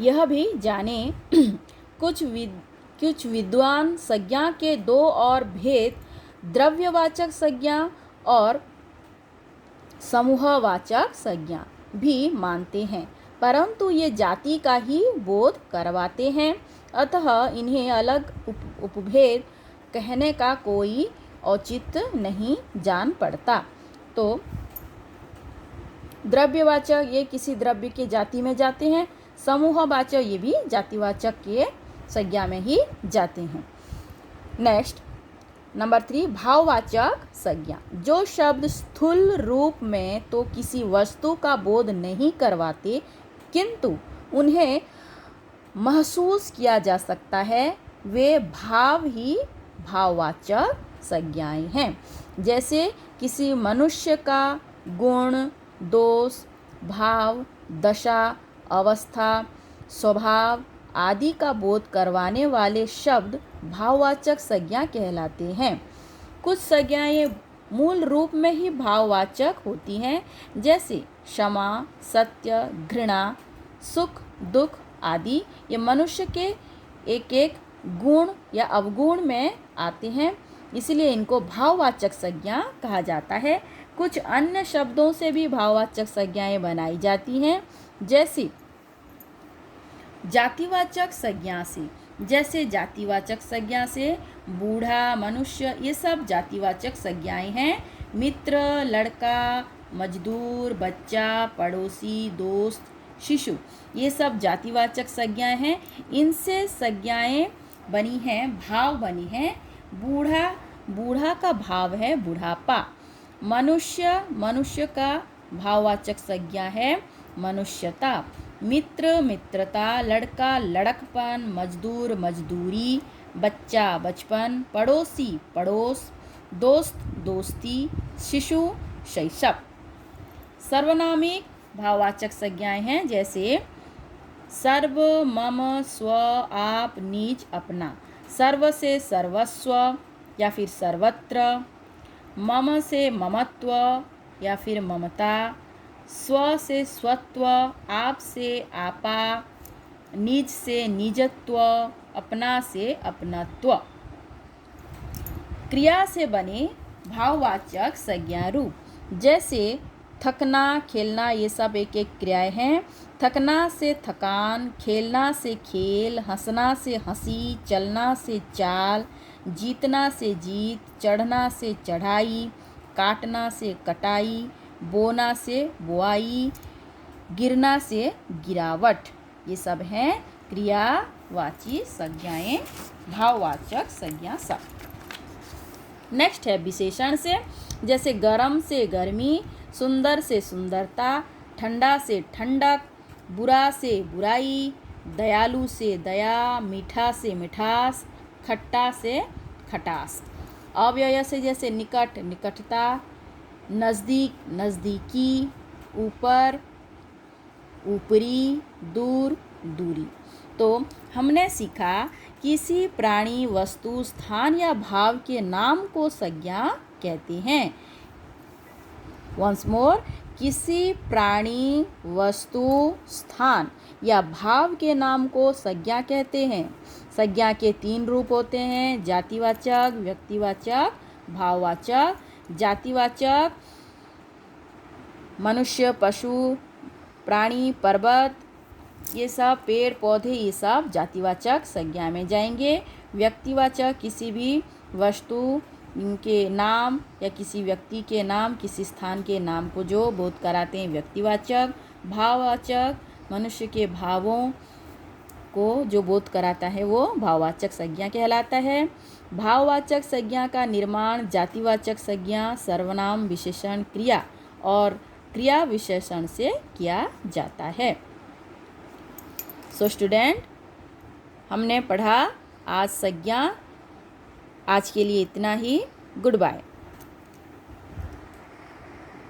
यह भी जाने कुछ विद्वान संज्ञा के दो और भेद, द्रव्यवाचक संज्ञा और समूहवाचक संज्ञा भी मानते हैं, परंतु ये जाति का ही बोध करवाते हैं, अतः इन्हें अलग उपभेद कहने का कोई औचित्य नहीं जान पड़ता। तो द्रव्यवाचक ये किसी द्रव्य के जाति में जाते हैं, समूहवाचक ये भी जातिवाचक के संज्ञा में ही जाते हैं। नेक्स्ट नंबर 3, भाववाचक संज्ञा। जो शब्द स्थूल रूप में तो किसी वस्तु का बोध नहीं करवाते, किंतु उन्हें महसूस किया जा सकता है, वे भाव ही भाववाचक संज्ञाएं हैं। जैसे किसी मनुष्य का गुण, दोष, भाव, दशा, अवस्था, स्वभाव आदि का बोध करवाने वाले शब्द भाववाचक संज्ञा कहलाते हैं। कुछ संज्ञाएं मूल रूप में ही भाववाचक होती हैं, जैसे क्षमा, सत्य, घृणा, सुख, दुख आदि। ये मनुष्य के एक एक गुण या अवगुण में आते हैं, इसलिए इनको भाववाचक संज्ञा कहा जाता है। कुछ अन्य शब्दों से भी भाववाचक संज्ञाएं बनाई जाती हैं, जैसे जातिवाचक संज्ञा से, जैसे जातिवाचक संज्ञा से बूढ़ा, मनुष्य, ये सब जातिवाचक संज्ञाएं हैं। मित्र, लड़का, मजदूर, बच्चा, पड़ोसी, दोस्त, शिशु, ये सब जातिवाचक संज्ञाएं हैं। इनसे संज्ञाएं बनी हैं, भाव बनी हैं। बूढ़ा, बूढ़ा का भाव है बुढ़ापा। मनुष्य, मनुष्य का भाववाचक संज्ञा है मनुष्यता। मित्र, मित्रता, लड़का, लड़कपन, मजदूर, मजदूरी, बच्चा, बचपन, पड़ोसी, पड़ोस, दोस्त, दोस्ती, शिशु, शैशव। सर्वनामिक भाववाचक संज्ञाएं हैं, जैसे सर्व, मम, स्व, आप, निज, अपना। सर्व से सर्वस्व या फिर सर्वत्र। मम से ममत्व या फिर ममता। स्व से स्वत्व, आप से आपा, निज से निजत्व, अपना से अपनत्व। क्रिया से बने भाववाचक संज्ञा रूप, जैसे थकना, खेलना, ये सब एक एक क्रियाएं हैं। थकना से थकान, खेलना से खेल, हंसना से हंसी, चलना से चाल, जीतना से जीत, चढ़ना से चढ़ाई, काटना से कटाई, बोना से बुआई, गिरना से गिरावट। ये सब हैं क्रियावाची संज्ञाएं, भाववाचक संज्ञा सब। नेक्स्ट है विशेषण से, जैसे गरम से गर्मी, सुंदर से सुंदरता, ठंडा से ठंडक, बुरा से बुराई, दयालु से दया, मीठा से मिठास, खट्टा से खटास। अव्यय से, जैसे निकट, निकटता, नज़दीक, नज़दीकी, ऊपर, ऊपरी, दूर, दूरी। तो हमने सीखा किसी प्राणी, वस्तु, स्थान या भाव के नाम को संज्ञा कहते हैं। वंस मोर, किसी प्राणी, वस्तु, स्थान या भाव के नाम को संज्ञा कहते हैं। संज्ञा के 3 रूप होते हैं, जातिवाचक, व्यक्तिवाचक, भाववाचक। जातिवाचक मनुष्य, पशु, प्राणी, पर्वत, ये सब पेड़ पौधे, ये सब जातिवाचक संज्ञा में जाएंगे। व्यक्तिवाचक किसी भी वस्तु के नाम या किसी व्यक्ति के नाम, किसी स्थान के नाम को जो बोध कराते हैं, व्यक्तिवाचक। भाववाचक मनुष्य के भावों को जो बोध कराता है वो भाववाचक संज्ञा कहलाता है। भाववाचक संज्ञा का निर्माण जातिवाचक संज्ञा, सर्वनाम, विशेषण, क्रिया और क्रिया विशेषण से किया जाता है। सो स्टूडेंट, हमने पढ़ा आज संज्ञा। आज के लिए इतना ही। Good bye.